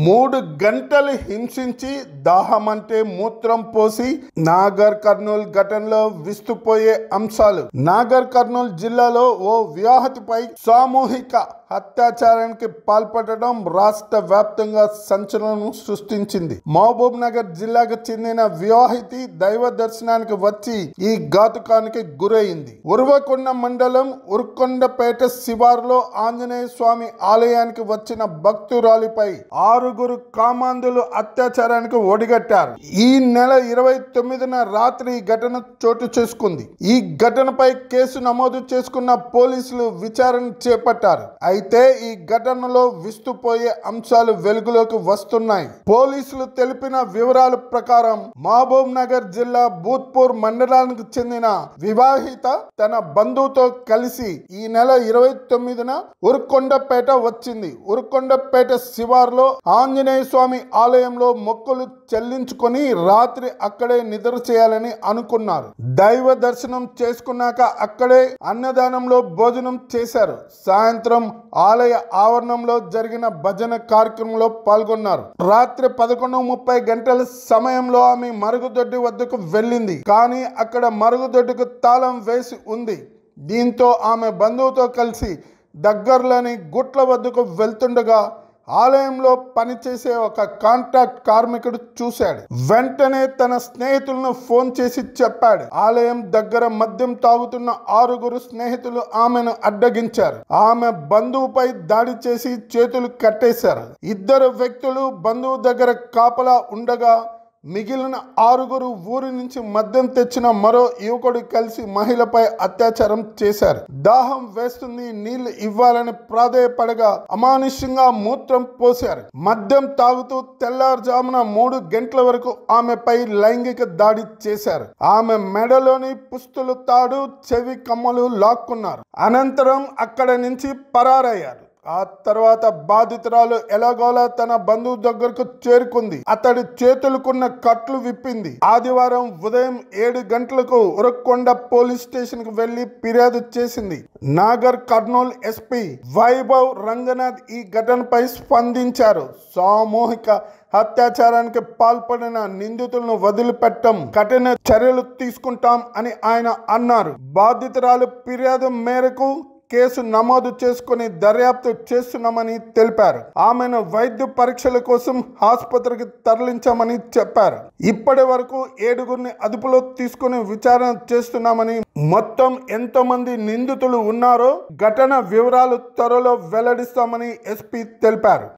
3 గంటలు హింసించి దాహమంటే మూత్రం పోసి నాగర్ కర్నూల్ ఘటనలో విస్తుపోయే అంశాలు. నాగర్ కర్నూల్ జిల్లాలో ఓ వివాహితపై సామూహిక అత్యాచారానికి పాల్పడడం రాష్ట్ర వ్యాప్తంగా సంచలనం సృష్టించింది. మహబూబ్ నగర్ జిల్లాకు చెందిన వివాహితి దైవ దర్శనానికి వచ్చి ఈ ఘాతుకానికి గురైంది. ఉరవకొండ మండలం ఉరుకొండపేట శివారులో ఆంజనేయ స్వామి ఆలయానికి వచ్చిన భక్తురాలిపై 6 కామాంధులు అత్యాచారానికి ఒడిగట్టారు. ఈ నెల 29న రాత్రి ఈ ఘటన చోటు చేసుకుంది. ఈ ఘటనపై కేసు నమోదు చేసుకున్న పోలీసులు విచారణ చేపట్టారు. అయితే ఈ ఘటనలో విస్తుపోయే అంశాలు వెలుగులోకి వస్తున్నాయి. పోలీసులు తెలిపిన వివరాల ప్రకారం మహబూబ్ నగర్ జిల్లా భూత్పూర్ మండలానికి చెందిన వివాహిత తన బంధువుతో కలిసి ఈ నెల 29న ఉరుకొండపేట వచ్చింది. ఉరుకొండపేట శివారులో ఆంజనేయ స్వామి ఆలయంలో మొక్కులు చెల్లించుకొని రాత్రి అక్కడే నిద్ర చేయాలని అనుకున్నారు. దైవ దర్శనం చేసుకున్నాక అక్కడే అన్నదానంలో భోజనం చేశారు. సాయంత్రం ఆలయ ఆవరణంలో జరిగిన భజన కార్యక్రమంలో పాల్గొన్నారు. రాత్రి 11:30 గంటల సమయంలో ఆమె మరుగుదొడ్డి వద్దకు వెళ్ళింది. కానీ అక్కడ మరుగుదొడ్డికి తాళం వేసి ఉంది. దీంతో ఆమె బంధువుతో కలిసి దగ్గరలోని గుట్ల వద్దకు వెళ్తుండగా ఆలయంలో పనిచేసే ఒక కాంట్రాక్ట్ కార్మికుడు చూశాడు. వెంటనే తన స్నేహితులను ఫోన్ చేసి చెప్పాడు. ఆలయం దగ్గర మద్యం తాగుతున్న 6 స్నేహితులు ఆమెను అడ్డగించారు. ఆమె బంధువుపై దాడి చేసి చేతులు కట్టేశారు. 2 వ్యక్తులు బంధువు దగ్గర కాపలా ఉండగా మిగిలిన 6 ఊరి నుంచి మద్యం తెచ్చిన మరో యువకుడు కలిసి మహిళపై అత్యాచారం చేశారు. దాహం వేస్తుంది, నీళ్లు ఇవ్వాలని ప్రాధేయపడగా అమానుష్యంగా మూత్రం పోశారు. మద్యం తాగుతూ తెల్లారుజామున 3 గంటల వరకు ఆమెపై లైంగిక దాడి చేశారు. ఆమె మెడలోని పుస్తులు తాడు, చెవి కమ్మలు లాక్కున్నారు. అనంతరం అక్కడి నుంచి పరారయ్యారు. ఆ తర్వాత బాధితురాలు ఎలాగోలా తన బంధువు దగ్గరకు చేరుకుంది. అతడి చేతులకున్న కట్లు విప్పింది. ఆదివారం ఉదయం 7 గంటలకు ఉరకొండ పోలీస్ స్టేషన్ కు వెళ్లి ఫిర్యాదు చేసింది. నాగర్ కర్నూల్ ఎస్పీ వైభవ్ రంగనాథ్ ఈ ఘటనపై స్పందించారు. సామూహిక అత్యాచారానికి పాల్పడిన నిందితులను వదిలిపెట్టం, కఠిన చర్యలు తీసుకుంటాం అని ఆయన అన్నారు. బాధితురాలు ఫిర్యాదు మేరకు కేసు నమోదు చేసుకుని దర్యాప్తు చేస్తున్నామని తెలిపారు. ఆమెను వైద్య పరీక్షల కోసం ఆసుపత్రికి తరలించామని చెప్పారు. ఇప్పటి వరకు 7 అదుపులో తీసుకుని విచారణ చేస్తున్నామని, మొత్తం ఎంతమంది నిందితులు ఉన్నారో ఘటన వివరాలు త్వరలో వెల్లడిస్తామని ఎస్పీ తెలిపారు.